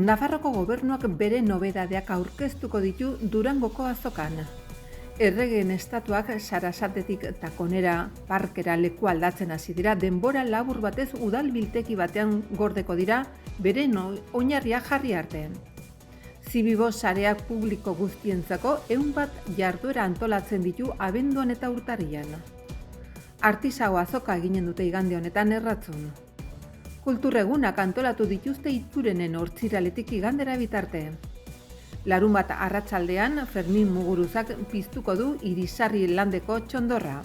Nafarroko gobernuak bere nobedadeak aurkeztuko ditu Durangoko azokan. Erregeen estatuak Sarasatetik Takonera parkera leku aldatzen hasi dira, denbora labur batez udal bilteki batean gordeko dira bere oinarria jarri arte. Zibibo sarea publiko guztientzako 100 jarduera antolatzen ditu abenduan eta urtarrian. Artisau azoka eginen dute igande honetan Erratzun. Kulturregunak antolatu dituzte Iturenen Hortziraletik igandera bitarte. Larunbat arratsaldean Fermin Muguruzak piztuko du Irisarri landeko txondorra.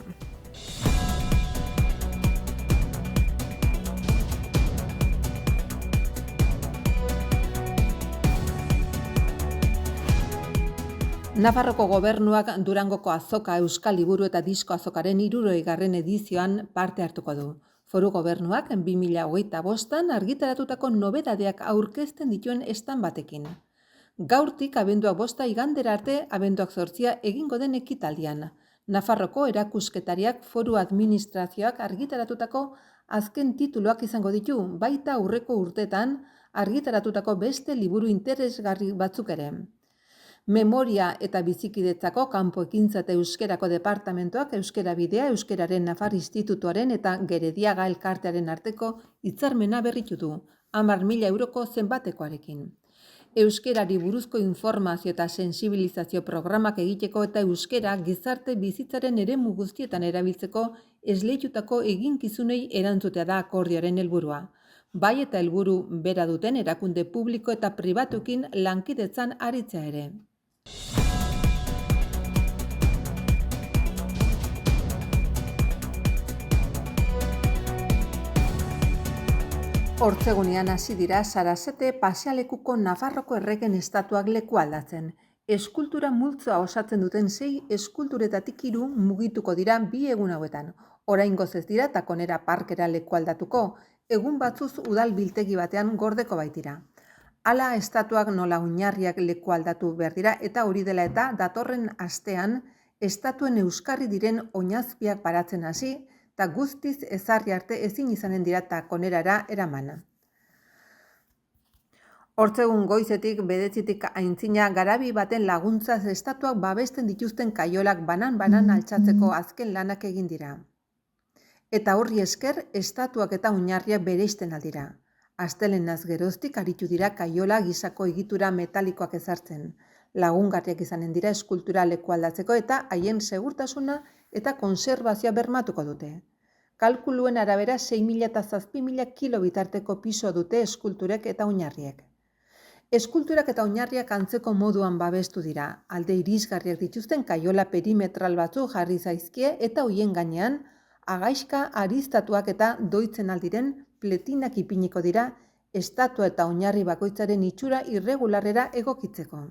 Nafarroko gobernuak Durangoko azoka Euskal Liburu eta Disko azokaren 60. edizioan parte hartuko du. Foru gobernuak 2025an argitaratutako nobedadeak aurkezten dituen estan batekin. Gaurtik abenduak 5 igandera arte abenduak 8 egingo den ekitaldian. Nafarroko erakusketariak foru administrazioak argitaratutako azken tituluak izango ditu, baita aurreko urtetan argitaratutako beste liburu interesgarri batzuk ere. Memoria eta bizikidetzako kanpo ekintza eta euskerako departamentoak Euskera Bidea, Euskeraren Nafar Institutuaren eta Gerediaga elkartearen arteko hitzarmena berritu du, 10.000 euroko zenbatekoarekin. Euskerari buruzko informazio eta sensibilizazio programak egiteko eta euskera gizarte bizitzaren eremu guztietan erabiltzeko esleitutako eginkizunei erantzutea da akordioaren helburua. Bai eta helburu bera duten erakunde publiko eta pribatuekin lankidetzan aritzea ere. Hortzegunean hasi dira Sarasate pasealekuko Nafarroko erregen estatuak leku aldatzen. Eskultura multzoa osatzen duten 6 eskulturetatik 3 mugituko dira 2 egun hauetan. Oraingoz ez dira Takonera parkera leku aldatuko, egun batzuz udal biltegi batean gordeko baitira. Hala estatuak nola oinarriak leku aldatu behar dira eta hori dela eta datorren astean estatuen euskarri diren oinazpiak paratzen hasi eta guztiz ezarri arte ezin izanen dira Takonerara eramana. Hortzegun goizetik 9 aintzina garabi baten laguntzaz estatuak babesten dituzten kaiolak banan altxatzeko azken lanak egin dira. Eta horri esker estatuak eta oinarriak bereizten aldira. Astelenaz geroztik aritu dira kaiola gisako egitura metalikoak ezartzen. Lagungarriak izanen dira eskultura leku aldatzeko eta haien segurtasuna eta konserbazioa bermatuko dute. Kalkuluen arabera 6.000 eta 7.000 kilo bitarteko piso dute eskulturek eta oinarriek. Eskulturak eta oinarriak antzeko moduan babestu dira. Alde irisgarriak dituzten kaiola perimetral batzu jarri zaizkie eta hoien gainean agaixka aristatuak eta doitzen aldiren pletinak ipiniko dira estatua eta oinarri bakoitzaren itxura irregularrera egokitzeko.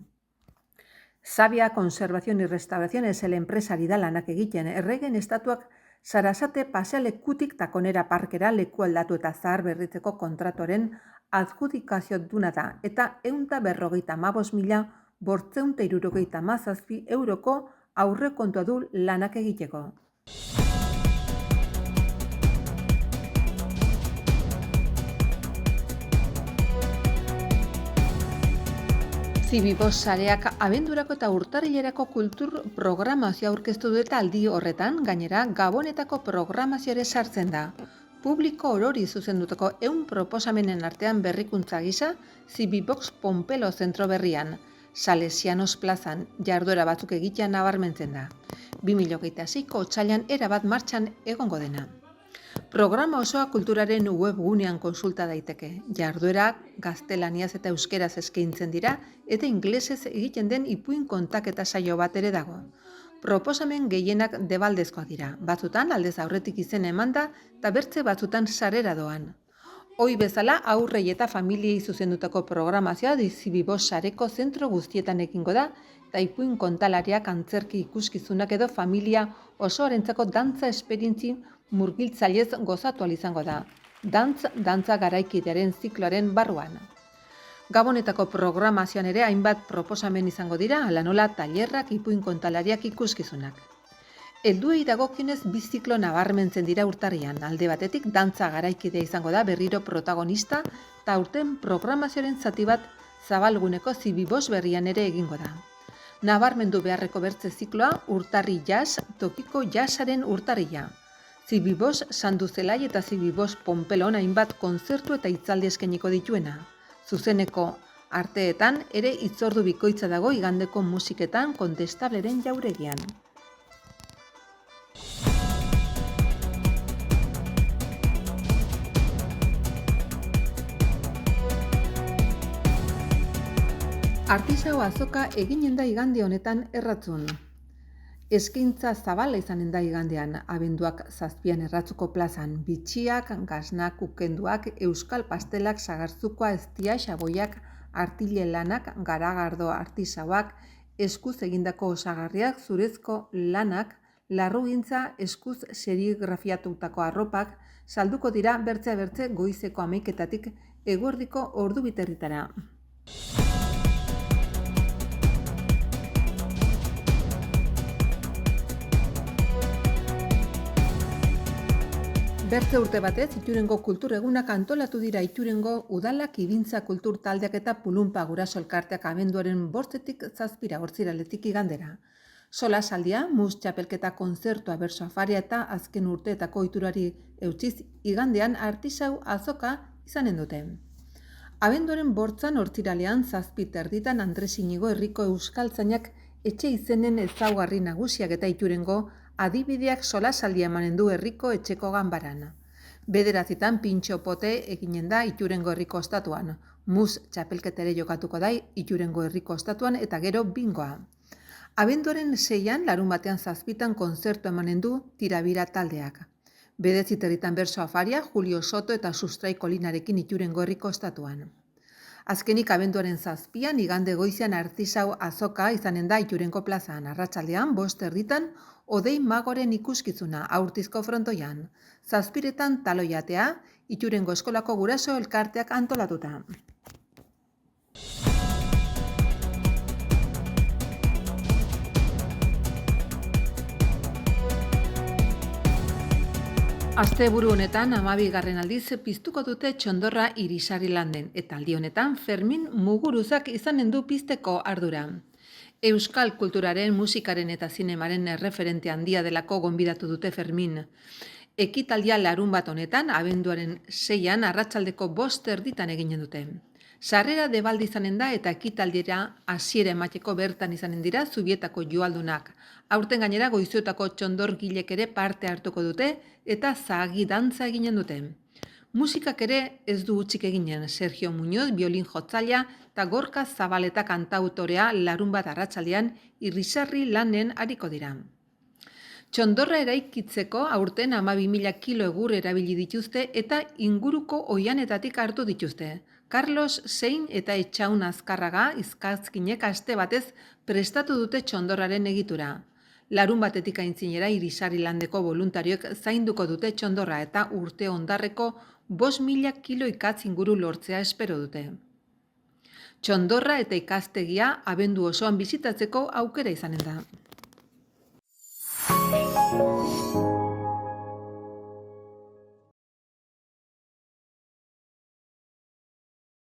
Sabia Conservación y Restauración esel enpresari da lanak egiten. Erregen estatuak Sarasate pasealekutik Takonera parkera leku aldatu eta zahar berritzeko kontratuaren adjudikazio duna da eta 155.577 euroko aurrekontua du lanak egiteko. Zibibo sareak abendurako eta urtarrilerako kultur programazioa aurkeztu du eta aldi horretan, gainera, Gabonetako programazioa ere sartzen da. Publiko orori zuzendutako 100 proposamenen artean berrikuntza gisa, Zibibox Pompelo zentro berrian, Salesianos plazan, jarduera batzuk egitea nabarmentzen da. 2026ko otsailean erabat martxan egongo dena. Programa osoa kulturaren webgunean konsulta daiteke. Jarduerak gaztelaniaz eta euskeraz eskaintzen dira eta ingelesez egiten den ipuin kontaketa saio bat ere dago. Proposamen gehienak debaldezkoak dira. Batzutan aldez aurretik izena emanda eta bertze batzutan sarera doan. Ohi bezala aurrei eta familiei zuzendutako programazioa Zibibo sareko zentro guztietan egingo da eta ipuin kontalariak antzerki ikuskizunak edo familia osoarentzako dantza esperientzi murgiltzailez gozatu ahal izango da. Dantza garaikidearen zikloaren barruan. Gabonetako programazioan ere hainbat proposamen izango dira, hala nola tailerrak, ipuin kontalariak ikuskizunak. Helduei dagokionez bi ziklo nabarmentzen dira urtarrian. Alde batetik dantza garaikidea izango da berriro protagonista eta aurten programazioaren zati bat Zabalguneko Zibibos berrian ere egingo da. Nabarmendu beharreko bertze zikloa Urtarri Jazz, tokiko jazzaren urtarria. Zibibos Sanduzelai eta Zibibos Ponpelon hainbat kontzertu eta hitzaldi eskainiko dituena. Zuzeneko arteetan ere hitzordu bikoitza dago igandeko musiketan Kontestableren jauregian. Artisau azoka eginen da igande honetan Erratzun. Eskaintza zabala izanen da igandean, abenduak 7 Erratzuko plazan, bitxiak, gaznak, ukenduak, euskal pastelak, sagartzukoa, eztia, xaboiak, artile lanak, garagardo artisauak, eskuz egindako osagarriak, zurezko lanak, larrugintza, eskuz serigrafiatutako arropak, salduko dira bertze goizeko 11:00 eguerdiko ordubiterritara. Bertze urte batez, Iturengo kultur egunak antolatu dira Iturengo udalak ibintza kultur taldeak eta pulunpa guraso elkarteak abenduaren 5-tik 7 Ortziraletik igandera. Solasaldia, mus txapelketa kontzertua berso afaria eta azken urteetako ohiturari eutsiz igandean artisau azoka izanen dute. Abenduaren 5 Ortziralean 7:30 Andres Inigo herriko euskaltzainak etxe izenen ezaugarri nagusiak eta Iturengo adibideak solasaldia emanen du herriko etxeko ganbaran. 9:00 pintxo pote eginen da Iturengo herriko ostatuan. Mus txapelketere jokatuko da Iturengo herriko ostatuan eta gero bingoa. Abenduaren 6 larunbatean 7 kontzertu emanen du Tirabira taldeak. 9:30 berso afaria Julio Soto eta Sustrai Kolinarekin Iturengo herriko ostatuan. Azkenik abenduaren 7 igande goizean artisau azoka izanen da Iturengo plazan. Arratsaldean 5:30 Odei Magoren ikuskizuna Aurtizko frontoian. 7:00 taloiatea Iturengo eskolako guraso elkarteak antolatuta. Asteburu honetan 12. aldiz piztuko dute Txondorra Irisarri landen eta aldi honetan Fermin Muguruzak izanen du pizteko ardura. Euskal kulturaren, musikaren eta zinemaren erreferente handia delako gonbidatu dute Fermin. Ekitaldia larunbat honetan, abenduaren 6 arratsaldeko 5:30 eginen dute. Sarrera debaldi izanen da eta ekitaldiera hasiera emateko bertan izanen dira Zubietako joaldunak. Aurten gainera goizuetako txondorgilek ere parte hartuko dute eta zahagi dantza eginen dute. Musikak ere ez du hutsik eginen, Sergio Muñoz biolin jotzailea eta Gorka Zabaleta kantautorea larunbat arratsaldean Irisarri lanen ariko dira. Txondorra eraikitzeko aurten 12.000 kilo egur erabili dituzte eta inguruko oihanetatik hartu dituzte. Carlos Sein eta Etxaun Azkarraga izkazkinek aste batez prestatu dute Txondorraren egitura. Larunbatetik aintzinera Irisarri landeko boluntarioek zainduko dute Txondorra eta urte ondarreko 5.000 kilo ikatz inguru lortzea espero dute. Txondorra eta ikastegia abendu osoan bizitatzeko aukera izanen da.